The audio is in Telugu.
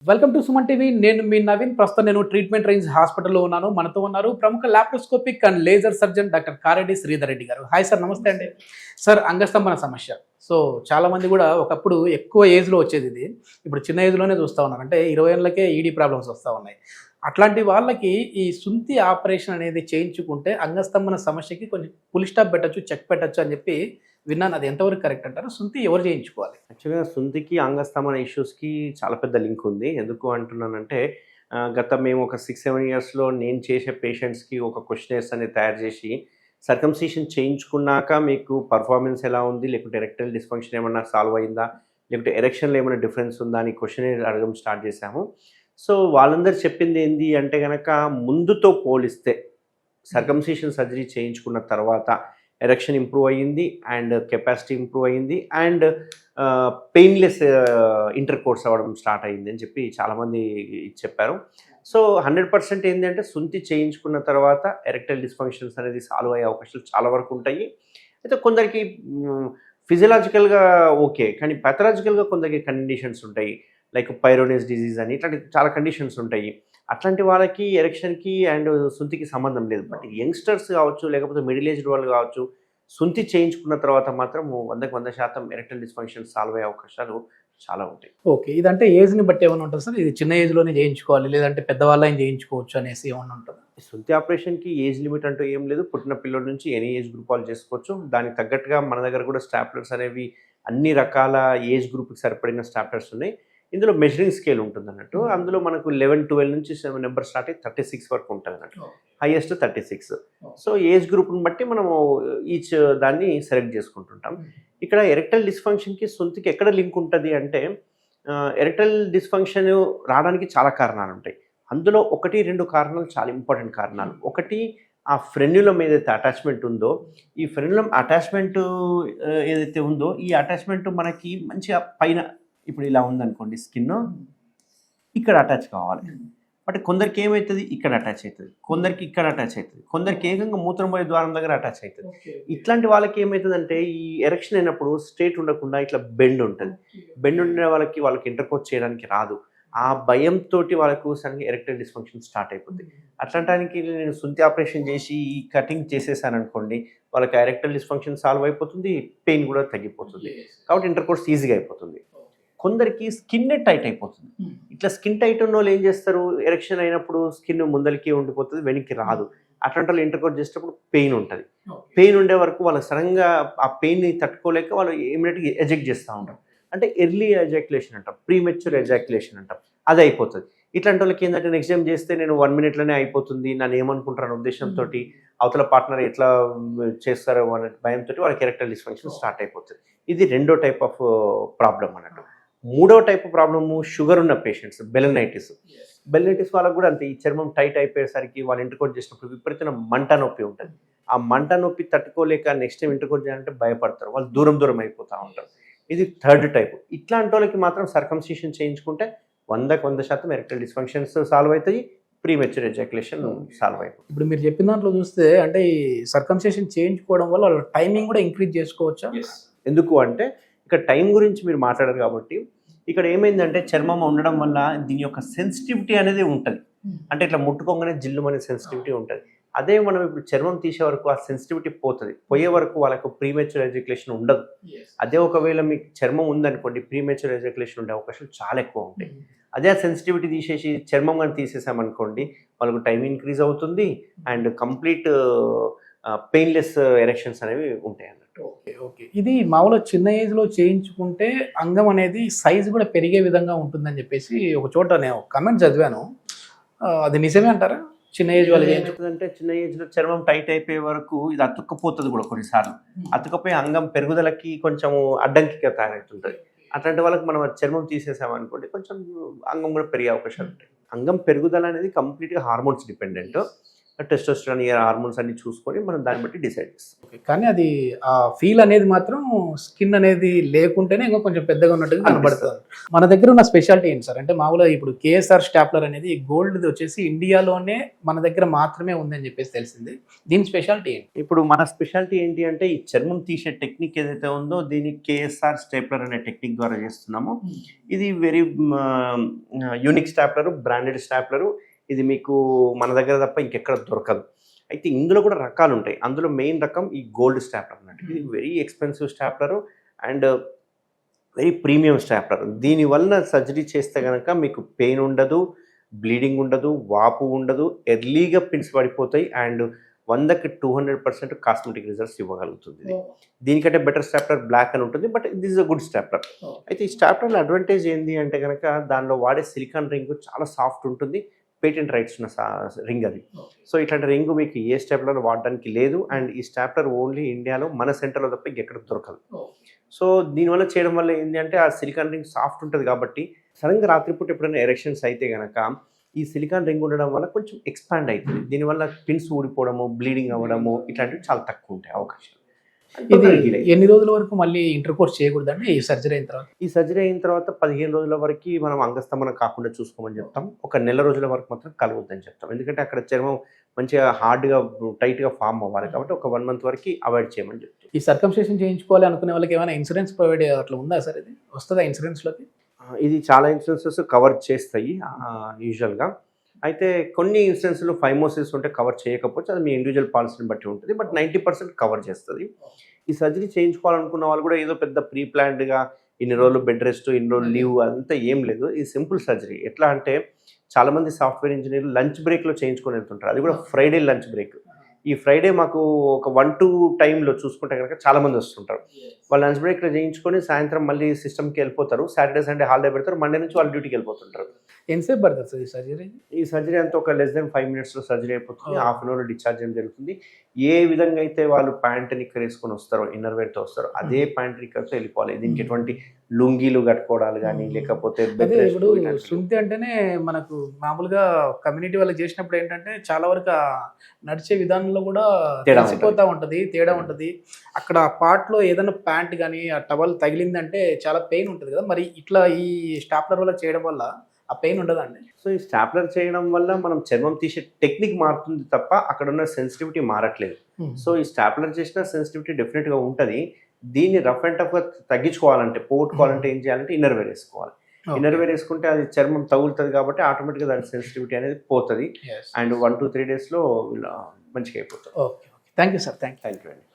Welcome to Suman TV. నేను మీ నవీన్. ప్రస్తుతం నేను ట్రీట్మెంట్ రేంజ్ హాస్పిటల్లో ఉన్నాను. మనతో ఉన్నారు ప్రముఖ laparoscopic and laser surgeon doctor Kareddy Sridhar Reddy గారు. హాయ్ సార్, నమస్తే అండి. సార్, అంగస్తంభన సమస్య. సో చాలా మంది కూడా ఒకప్పుడు ఎక్కువ ఏజ్లో వచ్చేది ఇది. ఇప్పుడు చిన్న ఏజ్లోనే చూస్తూ ఉన్నారు. అంటే 20 ఏళ్ళకే ఈడీ ప్రాబ్లమ్స్ వస్తూ ఉన్నాయి. అట్లాంటి వాళ్ళకి ఈ సుంతి ఆపరేషన్ అనేది చేయించుకుంటే అంగస్తంభన సమస్యకి కొంచెం పులి స్టాప్ పెట్టచ్చు, చెక్ పెట్టచ్చు అని చెప్పి విన్నాను. అది ఎంతవరకు కరెక్ట్ అంటారు? సుంతి ఎవరు చేయించుకోవాలి? యాక్చువల్‌గా సుంతికి, అంగస్తంభన ఇష్యూస్‌కి చాలా పెద్ద లింక్ ఉంది. ఎందుకు అంటున్నానంటే గత మేము ఒక 6, 7 ఇయర్స్‌లో నేను చేసే పేషెంట్స్‌కి ఒక క్వెషనైర్స్ అనేది తయారు చేసి, సర్కంసిషన్ చేయించుకున్నాక మీకు పర్ఫార్మెన్స్ ఎలా ఉంది? లేకుంటే ఎరెక్టైల్ డిస్‌ఫంక్షన్ ఏమన్నా సాల్వ్ అయిందా? లేకుంటే ఎరెక్షన్‌లో ఏమైనా డిఫరెన్స్ ఉందా? అని క్వెషనైర్ అడగడం స్టార్ట్ చేశాము. సో వాళ్ళందరూ చెప్పింది ఏంది అంటే గనక, ముందుతో పోలిస్తే సర్కంసిషన్ సర్జరీ చేయించుకున్న తర్వాత ఎరెక్షన్ ఇంప్రూవ్ అయ్యింది, అండ్ కెపాసిటీ ఇంప్రూవ్ అయ్యింది, అండ్ పెయిన్లెస్ ఇంటర్ కోర్స్ అవ్వడం స్టార్ట్ అయ్యింది అని చెప్పి చాలామంది చెప్పారు. సో 100% ఏంటంటే సుంతి చేయించుకున్న తర్వాత ఎరెక్టైల్ డిస్ఫంక్షన్స్ అనేది సాల్వ్ అయ్యే అవకాశాలు చాలా వరకు ఉంటాయి. అయితే కొందరికి ఫిజియలాజికల్గా ఓకే, కానీ ప్యాథలాజికల్గా కొందరికి కండిషన్స్ ఉంటాయి. లైక్ పైరోనియస్ డిజీజ్ అని ఇట్లాంటి చాలా కండిషన్స్ ఉంటాయి. అట్లాంటి వాళ్ళకి ఎరెక్షన్‌కి అండ్ సుంతికి సంబంధం లేదు. బట్ యంగ్‌స్టర్స్ కావచ్చు, లేకపోతే మిడిల్ ఏజ్డ్ వాళ్ళు కావచ్చు, సుంతి చేయించుకున్న తర్వాత మాత్రం 100% ఎరెక్టైల్ డిస్‌ఫంక్షన్ సాల్వ్ అయ్యే అవకాశాలు చాలా ఉంటాయి. ఓకే. ఇదంటే ఏజ్‌ని బట్టి ఏమన్నా ఉంటదా సార్? ఇది చిన్న ఏజ్‌లోనే చేయించుకోవాలి, లేదంటే పెద్దవాళ్ళైనా చేయించుకోవచ్చు అనేసి ఏమన్నా ఉంటదా? సుంతి ఆపరేషన్‌కి ఏజ్ లిమిట్ అంటూ ఏం లేదు. పుట్టిన పిల్లోడి నుంచి ఎనీ ఏజ్ గ్రూప్ వాళ్ళు చేసుకోవచ్చు. దానికి తగ్గట్టుగా మన దగ్గర కూడా స్టాప్లర్స్ అనేవి అన్ని రకాల ఏజ్ గ్రూప్‌కి సరిపడిన స్టాప్లర్స్ ఉన్నాయి. ఇందులో మెజరింగ్ స్కేల్ ఉంటుందన్నట్టు. అందులో మనకు 11, 12 నుంచి 7 నెంబర్ స్టార్ట్ అయ్యి 36 వరకు ఉంటుందన్నట్టు. హైయెస్ట్ 36. సో ఏజ్ గ్రూప్‌ని బట్టి మనము ఈచ్ దాన్ని సెలెక్ట్ చేసుకుంటుంటాం. ఇక్కడ ఎరెక్టైల్ డిస్‌ఫంక్షన్‌కి సుంతికి ఎక్కడ లింక్ ఉంటది అంటే, ఎరెక్టైల్ డిస్‌ఫంక్షన్ రావడానికి చాలా కారణాలుంటాయి. అందులో 1, 2 కారణాలు చాలా ఇంపార్టెంట్ కారణాలు. ఒకటి, ఆ ఫ్రెన్యులమ్ ఏదైతే అటాచ్‌మెంట్ ఉందో, ఈ ఫ్రెన్యులమ్ అటాచ్‌మెంట్ ఏదైతే ఉందో, ఈ అటాచ్‌మెంట్ మనకి మంచిగా పైన ఇప్పుడు ఇలా ఉందనుకోండి, స్కిన్ ఇక్కడ అటాచ్ కావాలి. బట్ కొందరికి ఏమవుతుంది, ఇక్కడ అటాచ్ అవుతుంది, కొందరికి ఇక్కడ అటాచ్ అవుతుంది, కొందరికి ఏకంగా మూత్రం పోయే ద్వారం దగ్గర అటాచ్ అవుతుంది. ఇట్లాంటి వాళ్ళకి ఏమవుతుందంటే, ఈ ఎరెక్షన్ అయినప్పుడు స్ట్రేట్ ఉండకుండా ఇట్లా బెండ్ ఉంటుంది. బెండ్ ఉండే వాళ్ళకి ఇంటర్కోర్స్ చేయడానికి రాదు. ఆ భయంతో వాళ్ళకు సడన్గా ఎరెక్టైల్ డిస్ఫంక్షన్ స్టార్ట్ అయిపోతుంది. అట్లాంటానికి నేను సుంతి ఆపరేషన్ చేసి ఈ కటింగ్ చేసేసాను అనుకోండి, వాళ్ళకి ఎరెక్టైల్ డిస్ఫంక్షన్ సాల్వ్ అయిపోతుంది, పెయిన్ కూడా తగ్గిపోతుంది. కాబట్టి ఇంటర్కోర్స్ ఈజీగా అయిపోతుంది. కొందరికి స్కిన్నే టైట్ అయిపోతుంది. ఇట్లా స్కిన్ టైట్ ఉన్న వాళ్ళు ఏం చేస్తారు, ఎరెక్షన్ అయినప్పుడు స్కిన్ ముందరికి ఉండిపోతుంది, వెనక్కి రాదు. అట్లాంటి వాళ్ళు ఇంటర్కోర్స్ చేసేటప్పుడు పెయిన్ ఉంటుంది. పెయిన్ ఉండే వరకు వాళ్ళు సడన్గా ఆ పెయిన్ని తట్టుకోలేక వాళ్ళు ఇమీడియట్గా ఎజెక్ట్ చేస్తూ ఉంటారు. అంటే ఎర్లీ ఎజాక్యులేషన్ అంటాం, ప్రీమెచ్యూర్ ఎజాక్యులేషన్ అంటాం, అది అయిపోతుంది. ఇట్లాంటి వాళ్ళకి ఏంటంటే, నెక్స్ట్ టైం చేస్తే నేను 1 మినిట్లోనే అయిపోతుంది, నన్ను ఏమనుకుంటారన్న ఉద్దేశంతో, అవతల పార్ట్నర్ ఎట్లా చేస్తారో అనే భయంతో వాళ్ళకి ఎరెక్టైల్ డిస్ఫంక్షన్ స్టార్ట్ అయిపోతుంది. ఇది రెండో టైప్ ఆఫ్ ప్రాబ్లం అన్నట్టు. మూడో టైప్ ప్రాబ్లము, షుగర్ ఉన్న పేషెంట్స్, బెలనైటిస్. బెలనైటిస్ వాళ్ళకు కూడా అంతే. ఈ చర్మం టైట్ అయిపోయేసరికి వాళ్ళు ఇంటర్కోర్స్ చేసినప్పుడు విపరీతమైన మంట నొప్పి ఉంటుంది. ఆ మంట నొప్పి తట్టుకోలేక నెక్స్ట్ టైం ఇంటర్కోర్స్ చేయాలంటే భయపడతారు, వాళ్ళు దూరం అయిపోతూ ఉంటారు. ఇది థర్డ్ టైప్. ఇట్లాంటి వాళ్ళకి మాత్రం సర్కంసిషన్ చేయించుకుంటే 100% ఎరెక్టైల్ డిస్ఫంక్షన్స్ సాల్వ్ అవుతాయి, ప్రీమెచ్యూర్ ఎజాక్యులేషన్ సాల్వ్ అయిపోతుంది. ఇప్పుడు మీరు చెప్పిన దాంట్లో చూస్తే, అంటే ఈ సర్కంసిషన్ చేయించుకోవడం వల్ల వాళ్ళ టైమింగ్ కూడా ఇంక్రీజ్ చేసుకోవచ్చా? ఎందుకు అంటే, ఇక్కడ టైం గురించి మీరు మాట్లాడారు కాబట్టి, ఇక్కడ ఏమైందంటే చర్మం ఉండడం వల్ల దీని యొక్క సెన్సిటివిటీ అనేది ఉంటుంది. అంటే ఇట్లా ముట్టుకోగానే జిల్లుమనే సెన్సిటివిటీ ఉంటుంది. అదే మనం ఇప్పుడు చర్మం తీసే వరకు ఆ సెన్సిటివిటీ పోతుంది. పోయే వరకు వాళ్ళకు ప్రీమెచ్యూర్ ఎజాక్యులేషన్ ఉండదు. అదే ఒకవేళ మీకు చర్మం ఉందనుకోండి, ప్రీమెచ్యూర్ ఎజాక్యులేషన్ ఉండే అవకాశాలు చాలా ఎక్కువ ఉంటాయి. అదే ఆ సెన్సిటివిటీ తీసేసి చర్మం కానీ తీసేసామనుకోండి, వాళ్ళకు టైం ఇంక్రీజ్ అవుతుంది, అండ్ కంప్లీట్ పెయిన్లెస్ ఎరెక్షన్స్ అనేవి ఉంటాయి అన్నట్టు. ఓకే. ఇది మామూలుగా చిన్న ఏజ్‌లో చేయించుకుంటే అంగం అనేది సైజ్ కూడా పెరిగే విధంగా ఉంటుందని చెప్పేసి ఒక చోట నేను కమెంట్ చదివాను. అది నిజమే అంటారా? చిన్న ఏజ్ వాళ్ళు ఏమవుతుందంటే, చిన్న ఏజ్‌లో చర్మం టైట్ అయిపోయే వరకు ఇది అతుక్కపోతుంది కూడా కొన్నిసార్లు. అతుక్కపోయి అంగం పెరుగుదలకి కొంచెం అడ్డంకిగా తయారవుతుంటుంది. అట్లాంటి వాళ్ళకి మనం చర్మం తీసేసామనుకోండి, కొంచెం అంగం కూడా పెరిగే అవకాశాలు ఉంటాయి. అంగం పెరుగుదల అనేది కంప్లీట్‌గా హార్మోన్స్ డిపెండెంట్. టెస్టోస్టెరాన్ హార్మోన్స్ అన్ని చూసుకొని మనం దాన్ని బట్టి డిసైడ్ చేస్తాం. కానీ అది ఆ ఫీల్ అనేది మాత్రం స్కిన్ అనేది లేకుంటేనే ఇంకా కొంచెం పెద్దగా ఉన్నట్టుగా కనబడుతుంది. మన దగ్గర ఉన్న స్పెషాలిటీ ఏంటి సార్ అంటే మామూలుగా ఇప్పుడు కేఎస్ఆర్ స్టాప్లర్ అనేది గోల్డ్ వచ్చేసి ఇండియాలోనే మన దగ్గర మాత్రమే ఉందని చెప్పేసి తెలిసింది. దీని స్పెషాలిటీ ఏంటి? ఇప్పుడు మన స్పెషాలిటీ ఏంటి అంటే ఈ చర్మం తీసే టెక్నిక్ ఏదైతే ఉందో దీన్ని కేఎస్ఆర్ స్టేప్లర్ అనే టెక్నిక్ ద్వారా చేస్తున్నాము. ఇది very unique stapler, branded stapler. ఇది మీకు మన దగ్గర తప్ప ఇంకెక్కడ దొరకదు. అయితే ఇందులో కూడా రకాలు ఉంటాయి. అందులో మెయిన్ రకం ఈ గోల్డ్ స్టాప్లర్ అన్నట్టు. ఇది very expensive stapler and very premium stapler. దీనివల్ల సర్జరీ చేస్తే కనుక మీకు పెయిన్ ఉండదు, బ్లీడింగ్ ఉండదు, వాపు ఉండదు, ఎర్లీగా పిన్స్ పడిపోతాయి అండ్ 100కి 200% కాస్మెటిక్ రిజల్ట్స్ ఇవ్వగలుగుతుంది. దీనికంటే బెటర్ స్టాప్లర్ బ్లాక్ అని ఉంటుంది, but this is a good stapler. అయితే ఈ స్టాప్లర్ అడ్వాంటేజ్ ఏంటి అంటే కనుక దానిలో వాడే సిలికాన్ రింగ్ చాలా సాఫ్ట్ ఉంటుంది. పేటెంట్ రైట్స్ ఉన్న రింగ్ అది. సో ఇట్లాంటి రింగ్ మీకు ఏ స్టాప్లర్ వాడడానికి లేదు అండ్ ఈ స్టాప్లర్ ఓన్లీ ఇండియాలో మన సెంటర్లో తప్ప ఇంకెక్కడ దొరకదు. సో దీనివల్ల చేయడం వల్ల ఏంటి అంటే ఆ సిలికాన్ రింగ్ సాఫ్ట్ ఉంటుంది కాబట్టి సడన్గా రాత్రిపూట ఎప్పుడైనా ఎరెక్షన్స్ అయితే కనుక ఈ సిలికాన్ రింగ్ ఉండడం వల్ల కొంచెం ఎక్స్పాండ్ అవుతుంది. దీనివల్ల పిన్స్ ఊడిపోవడము, బ్లీడింగ్ అవ్వడము ఇట్లాంటివి చాలా తక్కువ ఉంటాయి అవకాశాలు. ఇది ఎన్ని రోజుల వరకు మళ్ళీ ఇంటర్ కోర్స్ చేయకూడదండి ఈ సర్జరీ అయిన తర్వాత? ఈ సర్జరీ అయిన తర్వాత 15 రోజుల వరకు మనం అంగస్తంభనం కాకుండా చూసుకోమని చెప్తాం. ఒక నెల రోజుల వరకు మాత్రం కలవద్దని చెప్తాం. ఎందుకంటే అక్కడ చర్మం మంచిగా హార్డ్గా టైట్గా ఫామ్ అవ్వాలి కాబట్టి ఒక 1 మంత్ వరకు అవాయిడ్ చేయమని చెప్తాం. ఈ సర్కంస్టేషన్ చేయించుకోవాలి అనుకునే వాళ్ళకి ఏమైనా ఇన్సూరెన్స్ ప్రొవైడ్ అట్లా ఉందా సార్? ఇది వస్తుందా ఇన్సూరెన్స్లోకి? ఇది చాలా ఇన్సూరెన్సెస్ కవర్ చేస్తాయి యూజువల్గా. అయితే కొన్ని ఇన్సూరెన్స్లో ఫైమోసిస్ ఉంటే కవర్ చేయకపోవచ్చు, అది మీ ఇండివిజువల్ పాలసీని బట్టి ఉంటుంది. బట్ 90% కవర్ చేస్తుంది. ఈ సర్జరీ చేయించుకోవాలనుకున్న వాళ్ళు కూడా ఏదో పెద్ద ప్రీ ప్లాన్డ్గా ఇన్ని రోజులు బెడ్ రెస్ట్, ఇన్ని రోజులు లీవ్ అంతా ఏం లేదు. ఇది సింపుల్ సర్జరీ. ఎట్లా అంటే చాలామంది సాఫ్ట్వేర్ ఇంజనీర్లు లంచ్ బ్రేక్లో చేయించుకొని వెళ్తుంటారు. అది కూడా ఫ్రైడే లంచ్ బ్రేక్. ఈ ఫ్రైడే మాకు ఒక 1-2 టైంలో చూసుకుంటే కనుక చాలామంది వస్తుంటారు. వాళ్ళు లంచ్ బ్రేక్లో చేయించుకొని సాయంత్రం మళ్ళీ సిస్టమ్కి వెళ్ళిపోతారు. సాటర్డే సండే హాలిడే పెడతారు. మండే నుంచి వాళ్ళు డ్యూటీకి వెళ్ళిపోతుంటారు. ఎంతసేపు పడుతుంది సార్ ఈ సర్జరీ? ఈ సర్జరీ అంతా ఒక లెస్ దెన్ 5 మినిట్స్లో సర్జరీ అయిపోతుంది. హాఫ్ అన్ అవర్లో డిశ్చార్జ్ చేయడం జరుగుతుంది. ఏ విధంగా అయితే వాళ్ళు ప్యాంట్ నిక్కర్ వేసుకొని వస్తారో, ఇన్నర్ వేర్తో వస్తారో అదే ప్యాంట్ నిక్కర్తో వెళ్ళిపోవాలి. దీనికి ఎటువంటి లుంగీలు కట్టుకోవడాలు కానీ లేకపోతే ఇప్పుడు శుద్ధి అంటేనే మనకు మామూలుగా కమ్యూనిటీ వాళ్ళు చేసినప్పుడు ఏంటంటే చాలా వరకు నడిచే విధానంలో కూడా తెలిసిపోతూ ఉంటుంది, తేడా ఉంటుంది. అక్కడ పార్ట్లో ఏదైనా ప్యాంట్ కానీ ఆ టవల్ తగిలిందంటే చాలా పెయిన్ ఉంటుంది కదా, మరి ఇట్లా ఈ స్టాప్లర్ వల్ల చేయడం వల్ల ఆ పెయిన్ ఉండదండి? సో ఈ స్టాప్లర్ చేయడం వల్ల మనం చర్మం తీసే టెక్నిక్ మారుతుంది తప్ప అక్కడ ఉన్న సెన్సిటివిటీ మారట్లేదు. సో ఈ స్టాప్లర్ చేసిన సెన్సిటివిటీ డెఫినెట్గా ఉంటుంది. దీన్ని రఫ్ అండ్ టఫ్గా తగ్గించుకోవాలంటే, పోగొట్టుకోవాలంటే ఏం చేయాలంటే ఇన్నర్ వేర్ వేసుకోవాలి. ఇన్నర్ వేర్ వేసుకుంటే అది చర్మం తగులుతుంది కాబట్టి ఆటోమేటిక్గా దాని సెన్సిటివిటీ అనేది పోతుంది అండ్ 1-3 డేస్లో మంచిగా అయిపోతుంది. Okay, thank you sir. Thank you అండి.